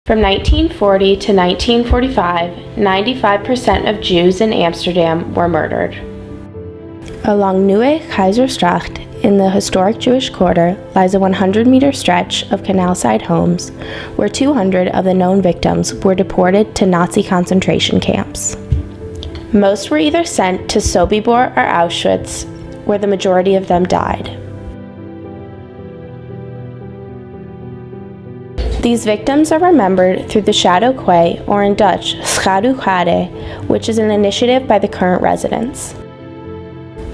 From 1940 to 1945, 95% of Jews in Amsterdam were murdered. Along Nieuwe Keizerstraat, in the historic Jewish quarter, lies a 100-meter stretch of canal-side homes where 200 of the known victims were deported to Nazi concentration camps. Most were either sent to Sobibor or Auschwitz, where the majority of them died. These victims are remembered through the Shadow Quay, or in Dutch, Schaduwkade, which is an initiative by the current residents.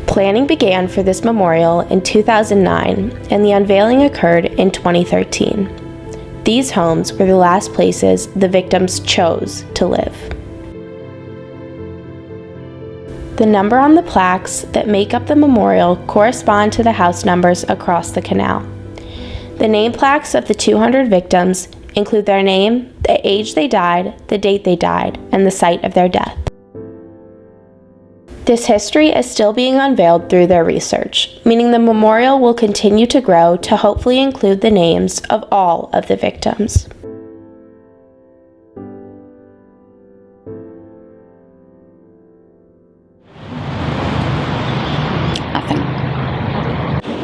Planning began for this memorial in 2009, and the unveiling occurred in 2013. These homes were the last places the victims chose to live. The number on the plaques that make up the memorial correspond to the house numbers across the canal. The name plaques of the 200 victims include their name, the age they died, the date they died, and the site of their death. This history is still being unveiled through their research, meaning the memorial will continue to grow to hopefully include the names of all of the victims.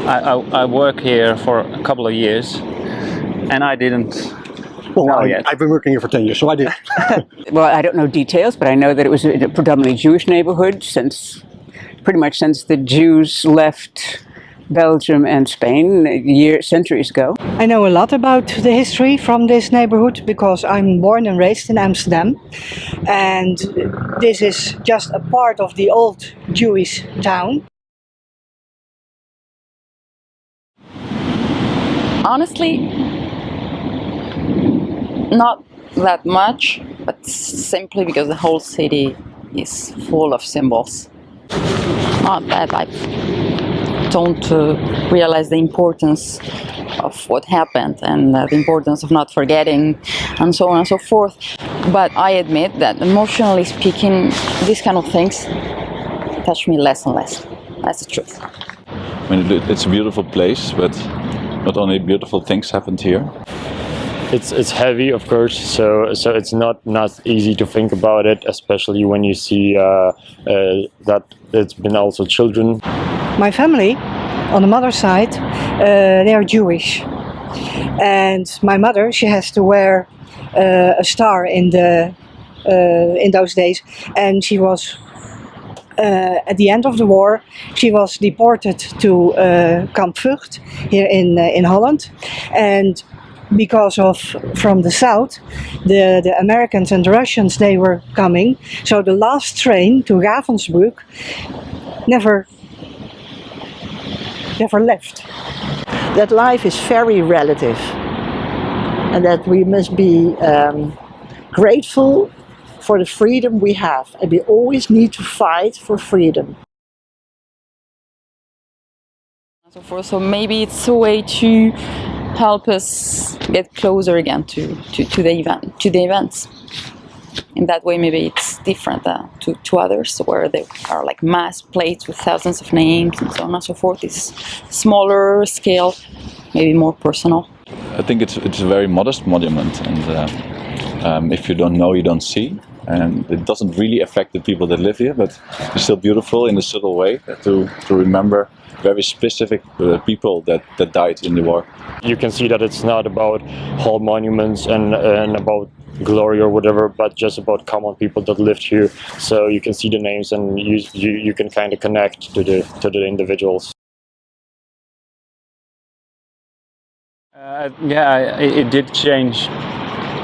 I work here for a couple of years, and I didn't know yet. I've been working here for 10 years, so I did. Well, I don't know details, but I know that it was a predominantly Jewish neighborhood pretty much since the Jews left Belgium and Spain centuries ago. I know a lot about the history from this neighborhood because I'm born and raised in Amsterdam, and this is just a part of the old Jewish town. Honestly, not that much, but simply because the whole city is full of symbols. Not that I don't realize the importance of what happened and the importance of not forgetting and so on and so forth. But I admit that emotionally speaking, these kind of things touch me less and less. That's the truth. I mean, it's a beautiful place, but not only beautiful things happened here. It's heavy, of course, so it's not easy to think about it, especially when you see that it's been also children. My family, on the mother's side, they are Jewish, and my mother, she has to wear a star in those days, and she was. At the end of the war, she was deported to Kamp Vught here in Holland, and because from the south, the Americans and the Russians, they were coming. So the last train to Ravensbrück never left. That life is very relative, and that we must be grateful for the freedom we have, and we always need to fight for freedom. So maybe it's a way to help us get closer again to the events. In that way, maybe it's different to others, where there are like mass plates with thousands of names and so on and so forth. It's smaller scale, maybe more personal. I think it's a very modest monument, and if you don't know, you don't see. And it doesn't really affect the people that live here, but it's still beautiful in a subtle way to remember very specific people that died in the war. You can see that it's not about whole monuments and about glory or whatever, but just about common people that lived here. So you can see the names, and you can kind of connect to the individuals. Yeah, it did change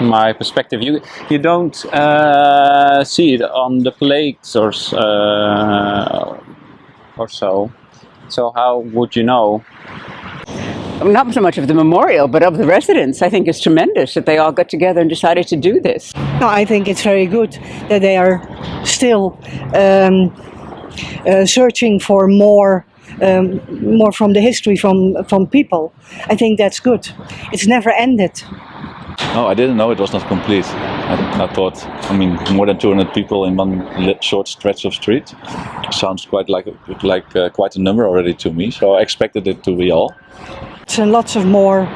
my perspective. You don't see it on the plates or so. So how would you know? Not so much of the memorial, but of the residents. I think it's tremendous that they all got together and decided to do this. No, I think it's very good that they are still searching for more from the history from people. I think that's good. It's never ended. No, I didn't know it was not complete. I thought, more than 200 people in one short stretch of street sounds quite like quite a number already to me. So I expected it to be all. lots and lots of more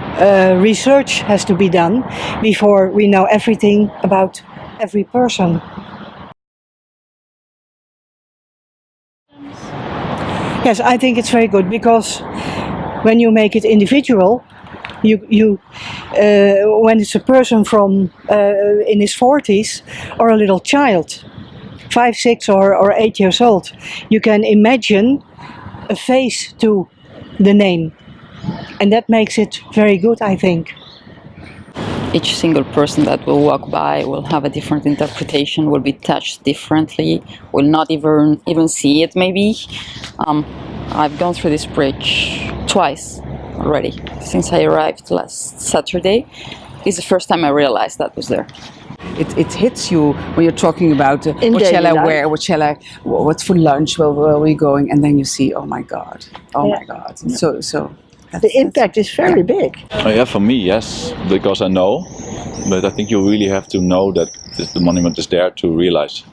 research has to be done before we know everything about every person. Yes, I think it's very good because when you make it individual, when it's a person from in his 40s or a little child, 5, 6 or 8 years old, you can imagine a face to the name, and that makes it very good, I think. Each single person that will walk by will have a different interpretation, will be touched differently, will not even see it maybe. I've gone through this bridge twice already since I arrived last Saturday. It's the first time I realized that was there. It hits you when you're talking about what daily shall I life. wear, what's for lunch, where are we going, and then you see, oh my God, my God. So The impact is very big. Oh, yeah, for me, yes, because I know. But I think you really have to know that the monument is there to realize.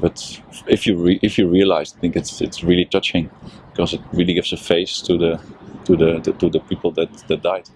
But if you realize, I think it's really touching, because it really gives a face to the people that died.